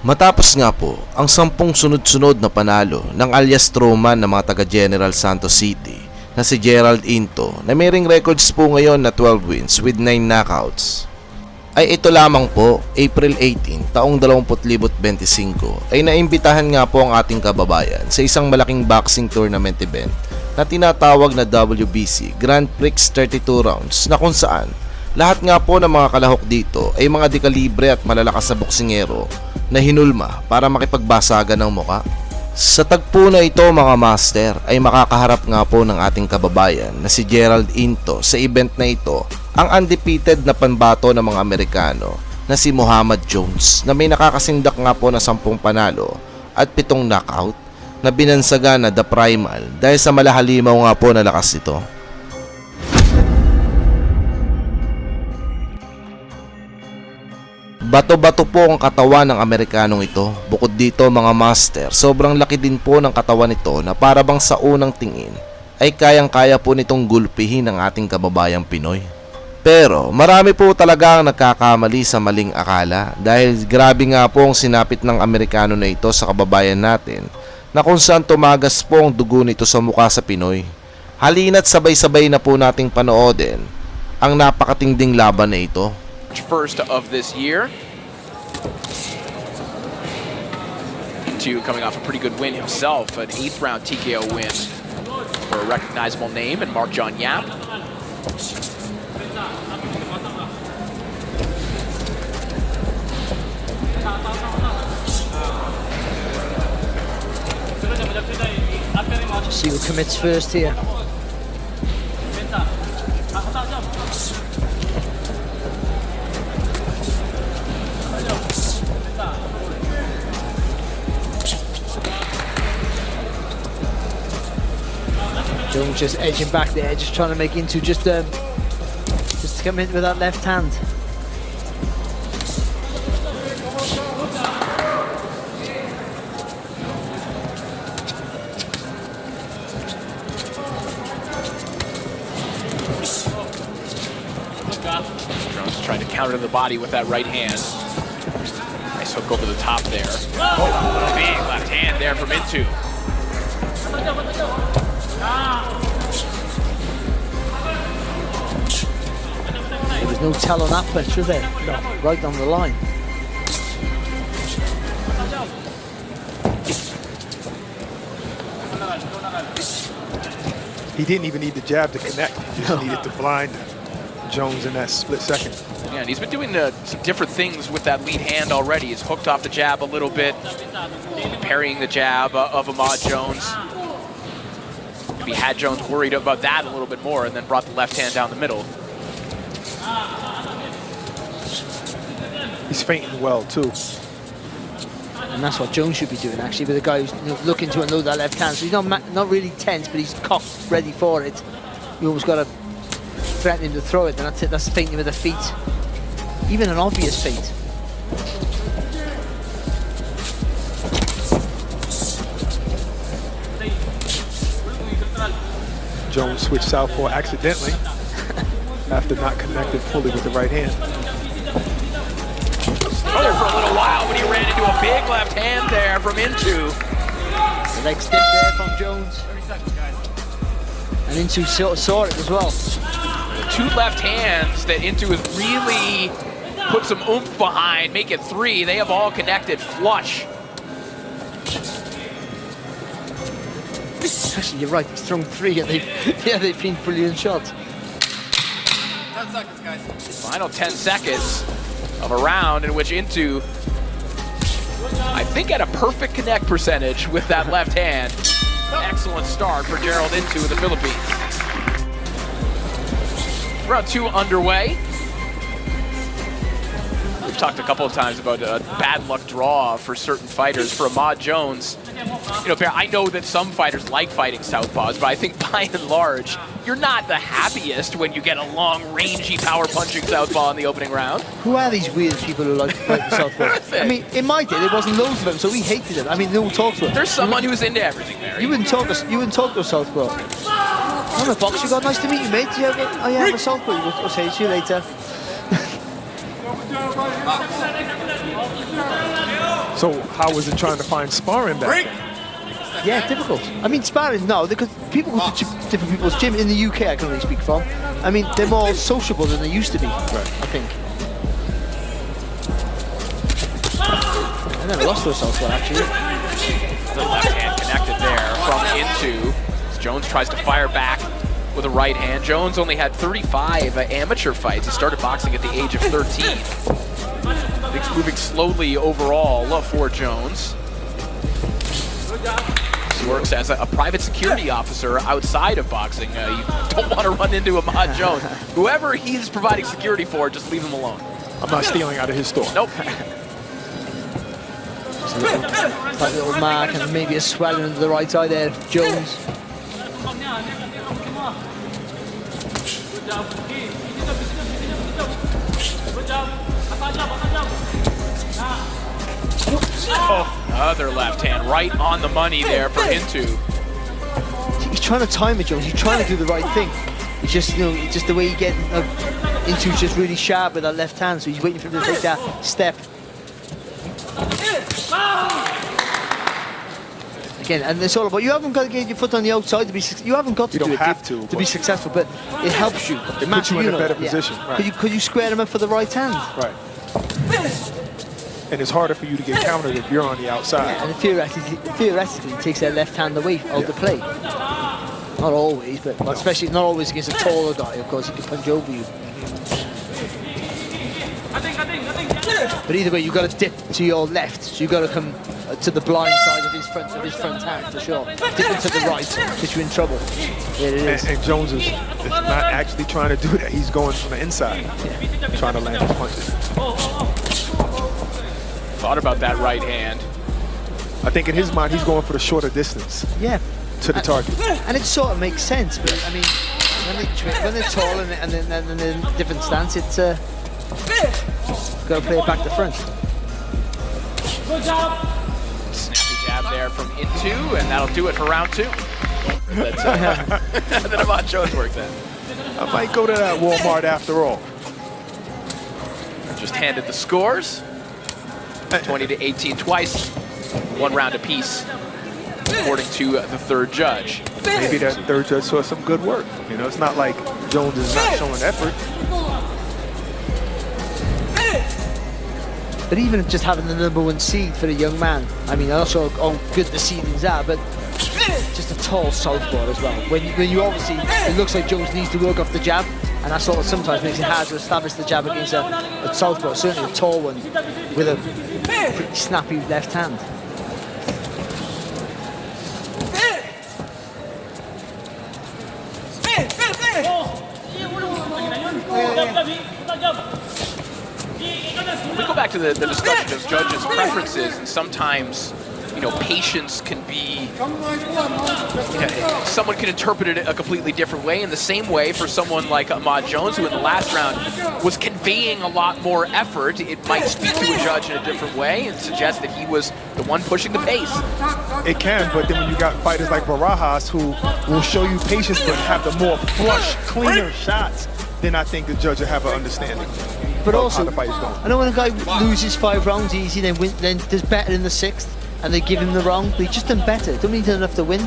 Matapos nga po ang 10 sunod-sunod na panalo ng alias Truman ng mga taga General Santos City na si Gerald Into na may ring records po ngayon na 12 wins with 9 knockouts, ay ito lamang po April 18 taong 2025 ay naimbitahan nga po ang ating kababayan sa isang malaking boxing tournament event na tinatawag na WBC Grand Prix 32 rounds, na kung saan lahat nga po ng mga kalahok dito ay mga dekalibre at malalakas na boksingero na hinulma para makipagbasagan ng muka. Sa tagpo na ito mga master ay makakaharap nga po ng ating kababayan na si Gerald Into sa event na ito ang undefeated na panbato ng mga Amerikano na si Muhammad Jones na may nakakasindak nga po na 10 panalo at 7 knockout na binansaga na The Primal dahil sa malahalimaw nga po na lakas ito. Bato-bato po ang katawan ng Amerikanong ito. Bukod dito mga master, sobrang laki din po ng katawan nito na para bang sa unang tingin ay kayang-kaya po nitong gulpihin ng ating kababayang Pinoy. Pero marami po talaga ang nagkakamali sa maling akala dahil grabe nga po ang sinapit ng Amerikano na ito sa kababayan natin na kung saan tumagas po ang dugo nito sa mukha sa Pinoy. Halina't sabay-sabay na po nating panoodin ang napakatinding laban na ito. First of this year. Into coming off a pretty good win himself, an 8th round TKO win for a recognizable name and Mark John Yap. See who commits first here. Jones just edging back there, just trying to make Into just to come in with that left hand. Jones trying to counter the body with that right hand. Nice hook over the top there. Oh, big left hand there from Into. There was no tell on that punch, was there? No, right on the line. He didn't even need the jab to connect. He just needed to blind Jones in that split second. Yeah, and he's been doing some different things with that lead hand already. He's hooked off the jab a little bit, parrying the jab of Ahmad Jones. Maybe had Jones worried about that a little bit more and then brought the left hand down the middle. He's feinting well too. And that's what Jones should be doing actually, with a guy who's looking to unload that left hand. So he's not really tense, but he's cocked, ready for it. You almost got to threaten him to throw it, and that's it. That's feinting with the feet. Even an obvious feint. Jones switched southpaw accidentally after not connecting fully with the right hand. Oh, there for a little while when he ran into a big left hand there from Into. The leg step there from Jones. And Into saw it as well. The 2 left hands that Into has really put some oomph behind, make it 3. They have all connected flush. Actually, you're right. He's thrown 3, and they've been brilliant shots. 10 seconds, guys. Final 10 seconds of a round in which Into, I think, had a perfect connect percentage with that left hand. Excellent start for Gerald Into in the Philippines. Round 2 underway. We've talked a couple of times about a bad luck draw for certain fighters. For Ahmad Jones, you know, I know that some fighters like fighting southpaws, but I think by and large, you're not the happiest when you get a long, rangy, power-punching southpaw in the opening round. Who are these weird people who like to fight the southpaw? I mean, in my day, there wasn't loads of them, so we hated it. I mean, no one talked to him. There's someone who's into everything there. You wouldn't talk to a southpaw. I'm a boxer. God, nice to meet you, mate. I am a southpaw. I'll say see you later. So how was it trying to find sparring back then? Yeah, difficult. I mean, sparring, no, because people go to different people's gym. In the UK, I can only speak from. I mean, they're more sociable than they used to be, I think. I never lost to a southpaw, actually. The left hand connected there from into. Jones tries to fire back with a right hand. Jones only had 35 amateur fights. He started boxing at the age of 13. Things moving slowly overall for Jones. He works as a private security officer outside of boxing. You don't want to run into Ahmad Jones. Whoever he's providing security for, just leave him alone. I'm not stealing out of his store. Nope. Just a little mark and maybe a swelling into the right eye there, Jones. Other left hand right on the money there for Into. He's trying to time it, Jones. He's trying to do the right thing. It's just, you know, it's just the way he gets Into's just really sharp with that left hand, so he's waiting for him to take that step. Again, and it's all about, you haven't got to get your foot on the outside to be, you haven't got to do it to be successful, but it helps you. It puts you in a better position. Right. Could you square him up for the right hand? Right. And it's harder for you to get countered if you're on the outside. Yeah, and theoretically, it takes their left hand away out the play. Not always, but especially not always against a taller guy. Of course, he can punch over you. But either way, you've got to dip to your left, so you've got to come to the blind side of his front hand for sure. Dipping to the right, puts you in trouble. There it is. And Jones is not actually trying to do that. He's going from the inside, trying to land his punches. Thought about that right hand. I think in his mind, he's going for the shorter distance. Yeah. To the target. And it sort of makes sense, but I mean, when they're tall and in a different stance, it's got to play it back to front. Snappy jab there from Into, and that'll do it for round two. That's and then Ahmad Jones worked that. I might go to that Walmart after all. Just handed the scores. 20 to 18 twice, 1 round apiece, according to the third judge. Maybe that third judge saw some good work. You know, it's not like Jones is not showing effort. But even just having the #1 seed for a young man, I mean, also how good the seedings are, but just a tall southpaw as well. When you obviously, it looks like Jones needs to work off the jab, and that sort of sometimes makes it hard to establish the jab against a southpaw, certainly a tall one with a pretty snappy left hand. We go back to the discussion of judges' preferences, and sometimes, you know, patience can be, someone can interpret it a completely different way. In the same way, for someone like Ahmad Jones, who in the last round was conveying a lot more effort, it might speak to a judge in a different way and suggest that he was the one pushing the pace. It can, but then when you got fighters like Barajas who will show you patience but have the more flush, cleaner shots, then I think the judge will have an understanding. But also, how the fight is going. I know when a guy loses 5 rounds easy, then does better in the 6th, and they give him the wrong, but he's just done better. Don't need enough to win.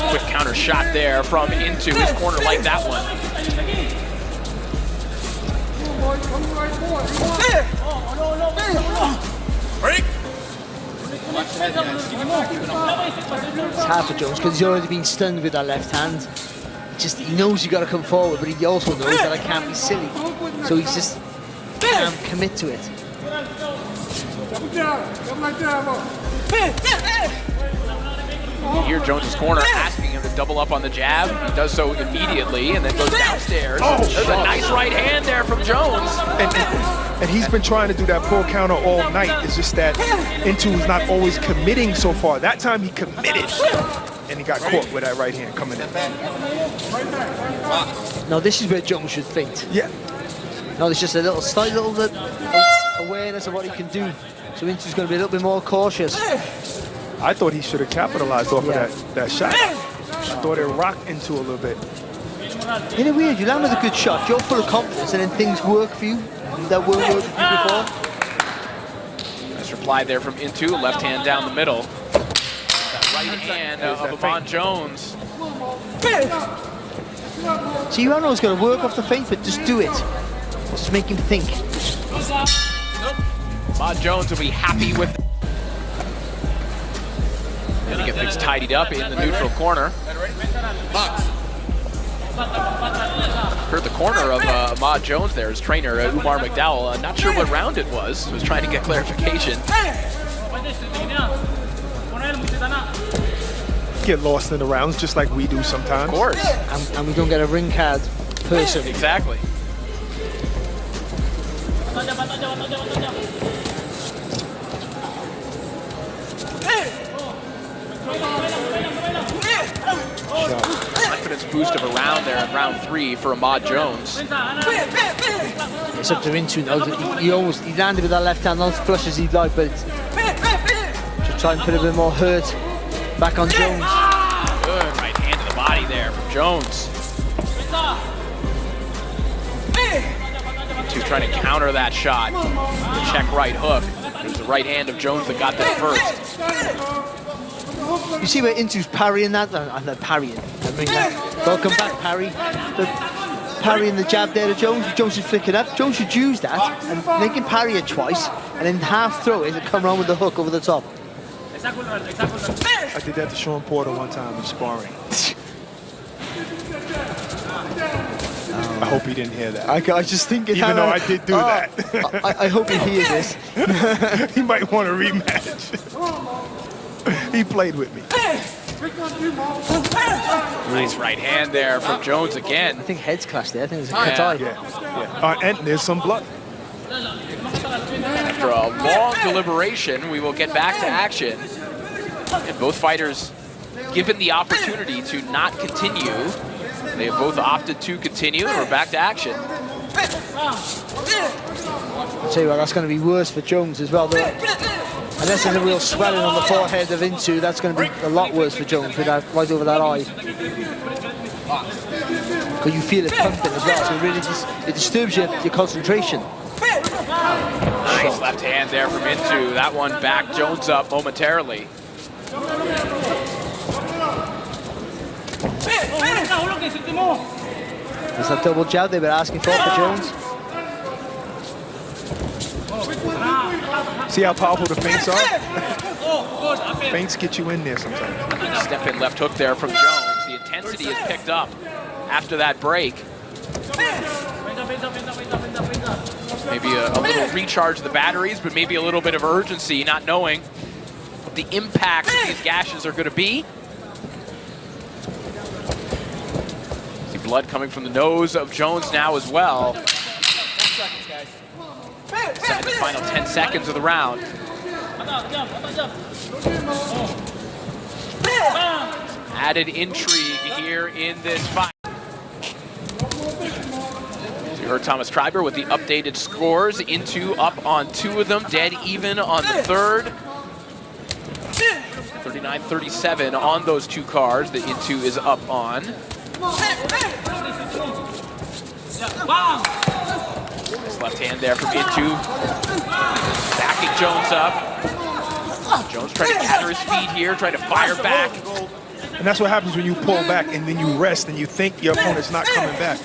Quick counter shot there from Into his corner, like that one. It's hard for Jones because he's already been stunned with that left hand. He knows you got to come forward, but he also knows that I can't be silly. So he's just can't commit to it. You hear Jones's corner asking him to double up on the jab. He does so immediately and then goes downstairs. There's a nice right hand there from Jones. And he's been trying to do that pull counter all night. It's just that Into is not always committing so far. That time he committed, and he got caught with that right hand coming in. Now this is where Jones should feint. Yeah. No, there's just a slight little awareness of what he can do. So Into's going to be a little bit more cautious. I thought he should have capitalized off of that shot. I thought it rocked Into a little bit. In a weird, you land with a good shot, you're full of confidence, and then things work for you that weren't working for you before. Nice reply there from Into, left hand down the middle. That right hand of Amon Jones. See, you don't know it's going to work off the feint, but just do it. Just make him think. Amon Jones will be happy with it. Gonna get things tidied up in the neutral corner. Heard the corner of Amon Jones there, his trainer, Umar McDowell. Not sure what round it was trying to get clarification. Get lost in the rounds just like we do sometimes. Of course. And we don't get a ring card person. Exactly. Confidence boost of a round there in round 3 for Ahmad Jones. It's up to Into now. He landed with that left hand, not as flush as he'd like, but just try and put a bit more hurt back on Jones. Good right hand to the body there from Jones. Intu's trying to counter that shot. The check right hook. It was the right hand of Jones that got there first. You see where Intu's parrying that? I'm not parrying. I mean, welcome back, parry. Parrying the jab there to Jones. Jones should flick it up. Jones should use that and make him parry it twice, and then half throw it and come around with the hook over the top. I did that to Sean Porter one time in sparring. I hope he didn't hear that. I just think even though I did do that. I hope he hears this. He might want a rematch. He played with me. Nice right hand there from Jones again. I think heads clashed there. I think there's a katai. Yeah. And there's some blood. After a long deliberation, we will get back to action. And both fighters given the opportunity to not continue. They have both opted to continue, and we're back to action. I'll tell you what, that's going to be worse for Jones as well. Unless there's a real swelling on the forehead of Into, that's going to be a lot worse for Jones with that right over that eye. Because you feel it pumping as well, so it really it disturbs your concentration. Nice left hand there from Into. That one backed Jones up momentarily. There's that double jab they were asking for Jones. See how powerful the feints are? Feints get you in there sometimes. Step in left hook there from Jones. The intensity is picked up after that break. Maybe a little recharge of the batteries, but maybe a little bit of urgency, not knowing what the impact of these gashes are going to be. See blood coming from the nose of Jones now as well. Inside the final 10 seconds of the round. Added intrigue here in this fight. So you heard Thomas Treiber with the updated scores. Into up on 2 of them, dead even on the third. 39-37 on those 2 cards that Into is up on. Nice left hand there from Into. Backing Jones up. Jones trying to gather his feet here, trying to fire back. And that's what happens when you pull back and then you rest and you think your opponent's not coming back.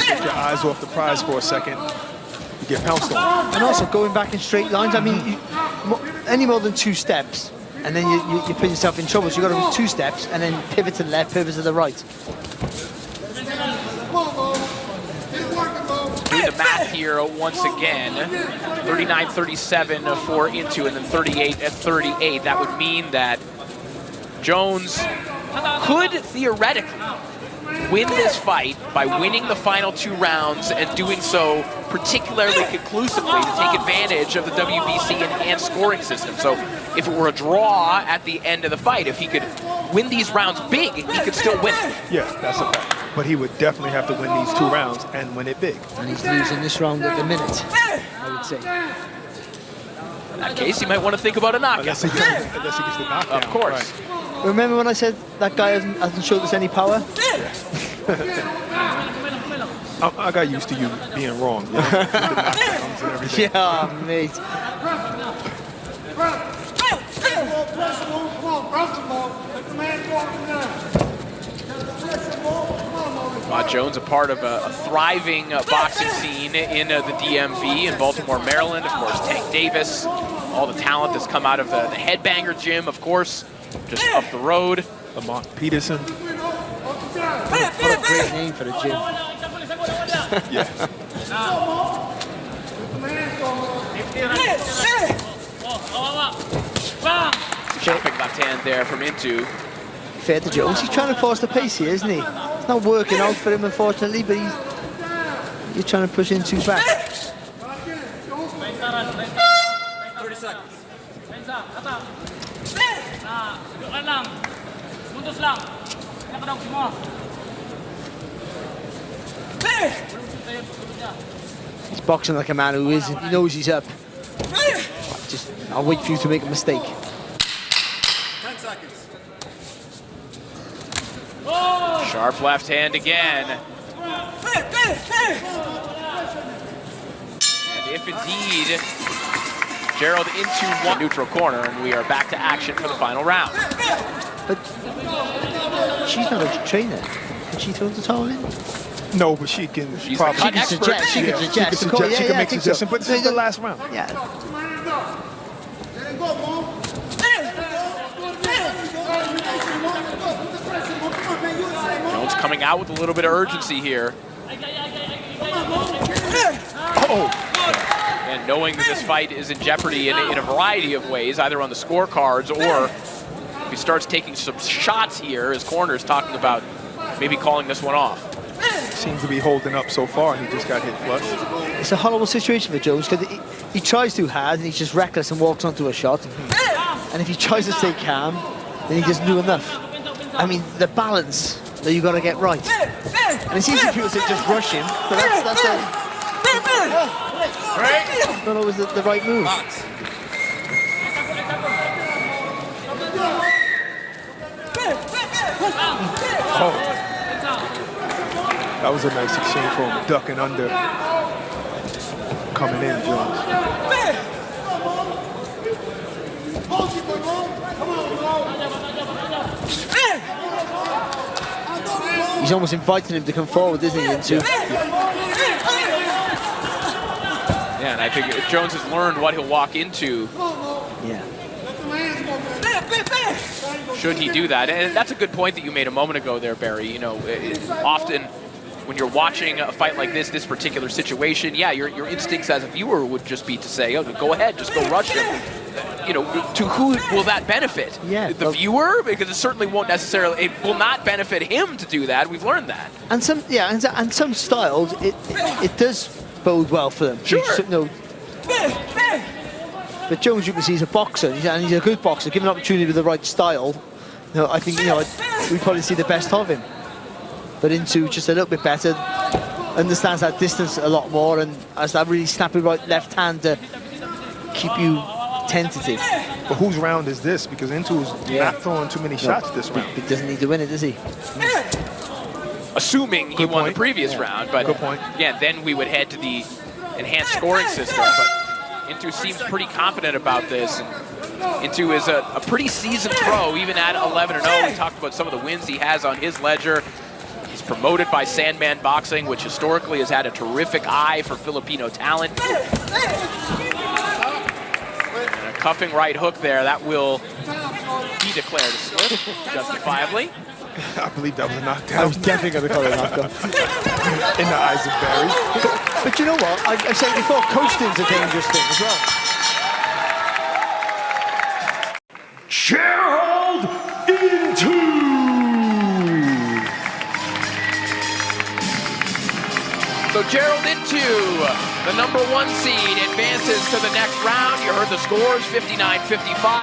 Get your eyes off the prize for a second. You get pounced on. And also going back in straight lines. I mean, any more than 2 steps, and then you put yourself in trouble. So you've got to do 2 steps and then pivot to the left, pivot to the right. Doing the math here once again. 39-37 for Into, and then 38-38. That would mean that Jones could theoretically win this fight by winning the final 2 rounds and doing so particularly conclusively to take advantage of the WBC enhanced scoring system. So if it were a draw at the end of the fight, if he could win these rounds big, he could still win it. Yeah, that's a fact. But he would definitely have to win these 2 rounds and win it big. And he's losing this round at the minute, I would say. In that case, he might want to think about a knockout. Unless he gets the knockdown. Of course. Right. Remember when I said that guy hasn't showed us any power? I got used to you being wrong. You know? The knockdowns and everything. Yeah, mate. Jones, a part of a thriving boxing scene in the DMV in Baltimore, Maryland. Of course, Tank Davis, all the talent that's come out of the Headbanger Gym, of course, just up the road. Lamont Peterson. What a great name for the gym. Yeah. Chopping left hand there from Into. Fair to Jones. He's trying to force the pace here, isn't he? It's not working out for him, unfortunately, but he's trying to push Intu's back. 30 seconds. He's boxing like a man who is. He knows he's up. I'll wait for you to make a mistake. 10 seconds. Sharp left hand again. And if indeed Gerald Into one neutral corner, and we are back to action for the final round. But she's not a trainer. Can she throw the towel in? No, but she can She's probably. the cut expert. She can suggest. She can make suggestions, but this is the last round. Yeah. Jones coming out with a little bit of urgency here. Oh. And knowing that this fight is in jeopardy in a variety of ways, either on the scorecards or if he starts taking some shots here, his corner is talking about maybe calling this one off. Seems to be holding up so far, and he just got hit flush. It's a horrible situation for Jones because he tries too hard and he's just reckless and walks onto a shot. And if he tries to stay calm, then he doesn't do enough. I mean, the balance that you got to get right. And it's easy for people to just rush him, but that's not always the right move. Oh. That was a nice exchange for him, ducking under. Coming in, Jones. He's almost inviting him to come forward, isn't he? Into Yeah, and I think Jones has learned what he'll walk into. yeah. Should he do that? And that's a good point that you made a moment ago there, Barry. You know, often when you're watching a fight like this particular situation, yeah, your instincts as a viewer would just be to say, oh, go ahead, just go rush him. You know, to who will that benefit? Yeah, the viewer? Because it certainly won't necessarily, it will not benefit him to do that. We've learned that. And some styles, it does bode well for them. Sure. But Jones, you can see, he's a boxer, and he's a good boxer. Given an opportunity with the right style, I think we probably see the best of him. But Into just a little bit better, understands that distance a lot more, and has that really snappy right left hand to keep you tentative. But whose round is this? Because Intu's not throwing too many shots this round. He doesn't need to win it, does he? Assuming he won the previous round, but Good point. Again, then we would head to the enhanced scoring system. But Into seems pretty confident about this. And Into is a pretty seasoned pro, even at 11-0. We talked about some of the wins he has on his ledger. He's promoted by Sandman Boxing, which historically has had a terrific eye for Filipino talent. And a cuffing right hook there, that will be declared a slip, justifiably. I believe that was a knockdown. I was definitely going to call it a knockdown. In the eyes of Barry. But you know what? I've said before, coasting's a dangerous thing as well. Gerald Into. So Gerald Into, the #1 seed, advances to the next round. You heard the scores, 59-55.